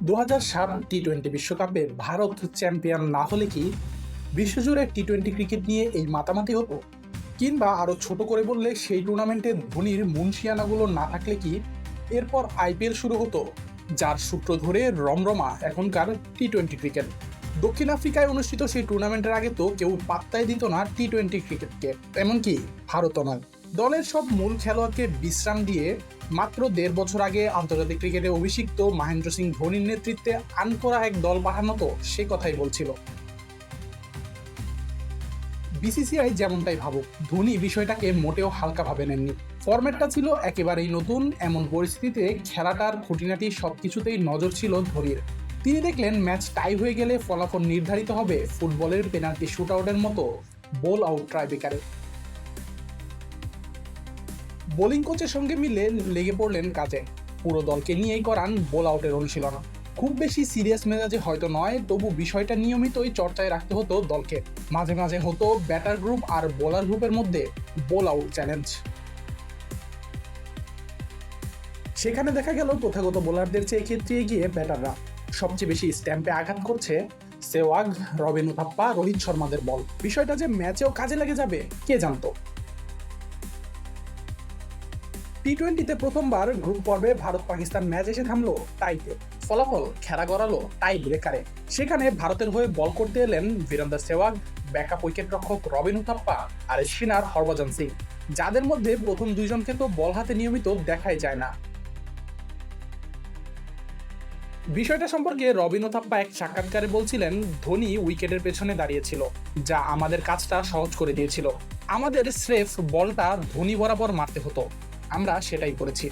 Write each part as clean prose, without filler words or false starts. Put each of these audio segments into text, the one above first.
2007 টি-20 বিশ্বকাপে ভারত চ্যাম্পিয়ন না হলে কি বিশ্বজুড়ে টি-20 ক্রিকেট নিয়ে এই মাতামাতি হতো? কিংবা আরও ছোট করে বললে, সেই টুর্নামেন্টে ধোনির মুনশিয়ানাগুলো না থাকলে কি এরপর আইপিএল শুরু হতো, যার সূত্র ধরে রমরমা এখনকার টি-20 ক্রিকেট? দক্ষিণ আফ্রিকায় অনুষ্ঠিত সেই টুর্নামেন্টের আগে তো কেউ পাত্তাই দিত না টি-20 ক্রিকেটকে, এমনকি ভারতও নয়। দলের সব মূল খেলোয়াড়কে বিশ্রাম দিয়ে মাত্র 1.5 বছর আগে আন্তর্জাতিক ক্রিকেটে অভিষিক্ত মহেন্দ্র সিং ধোনির নেতৃত্বে আনকোরা এক দল পাঠানো তো সে কথাই বলছিল। বিসিসিআই যেমনটাই ভাবুক, ধোনি বিষয়টাকে মোটেও হালকাভাবে নেননি। ফরম্যাটটা ছিল একেবারেই নতুন, এমন পরিস্থিতিতে খেলাটার খুঁটিনাটি সবকিছুতেই নজর ছিল ধোনির। তিনি দেখলেন ম্যাচ টাই হয়ে গেলে ফলাফল নির্ধারিত হবে ফুটবলের পেনাল্টি শুটআউটের মতো বোল আউট ট্রাইব্রেকারে। বোলিং কোচের সঙ্গে মিলে লেগে পড়লেন কাজে, পুরো দলকে নিয়েই করান বোল আউটের অনুশীলন। খুব বেশি সিরিয়াস মেজাজে হয়তো নয়, তবু বিষয়টা নিয়মিতই চর্চায় রাখতে হতো দলকে। মাঝে মাঝে হতো ব্যাটার গ্রুপ আর বোলার গ্রুপের মধ্যে বোল আউট চ্যালেঞ্জ। সেখানে দেখা গেল প্রথাগত বোলারদের চেয়ে ক্ষেত্রে এগিয়ে ব্যাটাররা। সবচেয়ে বেশি স্ট্যাম্পে আঘাত করছে সেওয়াগ, রবিন উথাপ্পা, রোহিত শর্মাদের বল। বিষয়টা যে ম্যাচেও কাজে লেগে যাবে কে জানতো? টি-20তে প্রথমবার গ্রুপ পর্বে ভারত পাকিস্তান ম্যাচ এসে থামলো টাইতে। ফলাফল খেলা গড়ালো টাই ব্রেকারে। সেখানে ভারতের হয়ে বল করতে এলেন বীরেন্দর সেহবাগ, ব্যাকআপ উইকেট রক্ষক রবিন উথাপ্পা আর স্পিনার হরভজন সিং, যাদের মধ্যে প্রথম দুইজনকে তো বল হাতে নিয়মিত দেখাই যায় না। বিষয়টা সম্পর্কে রবিন উথাপ্পা এক সাক্ষাৎকারে বলছিলেন, ধোনি উইকেটের পেছনে দাঁড়িয়েছিল, যা আমাদের কাজটা সহজ করে দিয়েছিল। আমাদের স্রেফ বলটা ধোনি বরাবর মারতে হতো, আমরা সেটাই করেছি।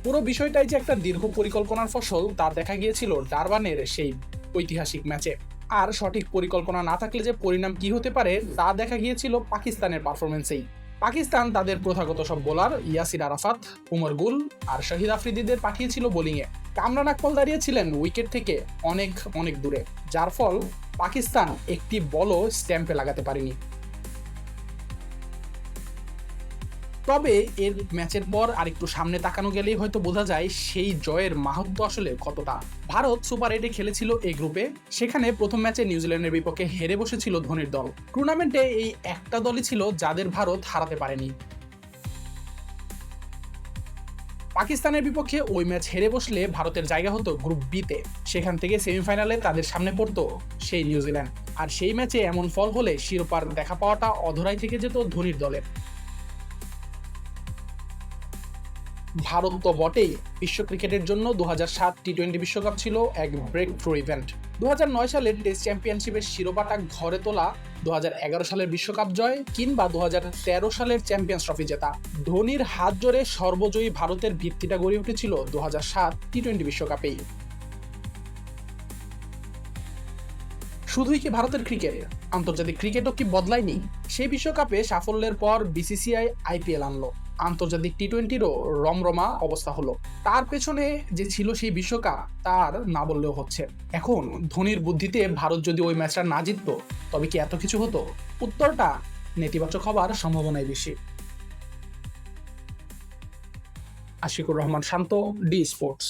পুরো বিষয়টাই যে একটা দীর্ঘ পরিকল্পনার ফসল তা দেখা গিয়েছিল ডারবানের সেই ঐতিহাসিক ম্যাচে। আর সঠিক পরিকল্পনা না থাকলে যে পরিণাম কি হতে পারে তা দেখা গিয়েছিল পাকিস্তানের পারফরমেন্সেই। পাকিস্তান তাদের প্রথাগত সব বোলার ইয়াসির আরাফাত, উমর গুল আর শহীদ আফ্রিদিদের পাঠিয়েছিল বোলিংয়ে। কামরান আকমল দাঁড়িয়েছিলেন উইকেট থেকে অনেক অনেক দূরে, যার ফল পাকিস্তান একটি বলও স্ট্যাম্পে লাগাতে পারেনি। তবে এর ম্যাচের পর আরেকটু সামনে তাকানো গেলেই হয়তো বোঝা যায় সেই জয়ের মাহাত্ম্য আসলে কতটা। ভারত সুপার 8-এ খেলেছিল এই গ্রুপে। সেখানে প্রথম ম্যাচে নিউজিল্যান্ডের বিপক্ষে হেরে বসেছিল ধোনির দল। টুর্নামেন্টে এই একটা দলই ছিল যাদের ভারত হারাতে পারেনি। পাকিস্তানের বিপক্ষে ওই ম্যাচ হেরে বসলে ভারতের জায়গা হতো গ্রুপ বিতে। সেখান থেকে সেমিফাইনালে তাদের সামনে পড়তো সেই নিউজিল্যান্ড। আর সেই ম্যাচে এমন ফল হলে শিরোপার দেখা পাওয়াটা অধরাই থেকে যেত ধোনির দলের। ভারত তো বটেই, বিশ্ব ক্রিকেটের জন্য 2007 টি-20 বিশ্বকাপ ছিল এক ব্রেক থ্রু ইভেন্ট। 2009 সালের টেস্ট চ্যাম্পিয়নশিপের শিরোপাটা ঘরে তোলা, 2011 সালের বিশ্বকাপ জয়, কিংবা 2013 সালের চ্যাম্পিয়ন্স ট্রফি জেতা, ধোনির হাত জোরে সর্বজয়ী ভারতের ভিত্তিটা গড়ে উঠেছিল 2007 টি-20 বিশ্বকাপেই। শুধুই কি ভারতের ক্রিকেট, আন্তর্জাতিক ক্রিকেটও কি বদলায়নি? সেই বিশ্বকাপে সাফল্যের পর বিসিসিআই আইপিএল আনলো, আন্তর্জাতিক টি-20রও রমরমা অবস্থা হলো। তার পেছনে যে ছিল সেই বিশ্বকাপ, তার না বললেও হচ্ছে। এখন ধোনির বুদ্ধিতে ভারত যদি ওই ম্যাচটা না জিততো, তবে কি এত কিছু হতো? উত্তরটা নেতিবাচক হবার সম্ভাবনাই বেশি। আশিকুর রহমান শান্ত, ডি স্পোর্টস।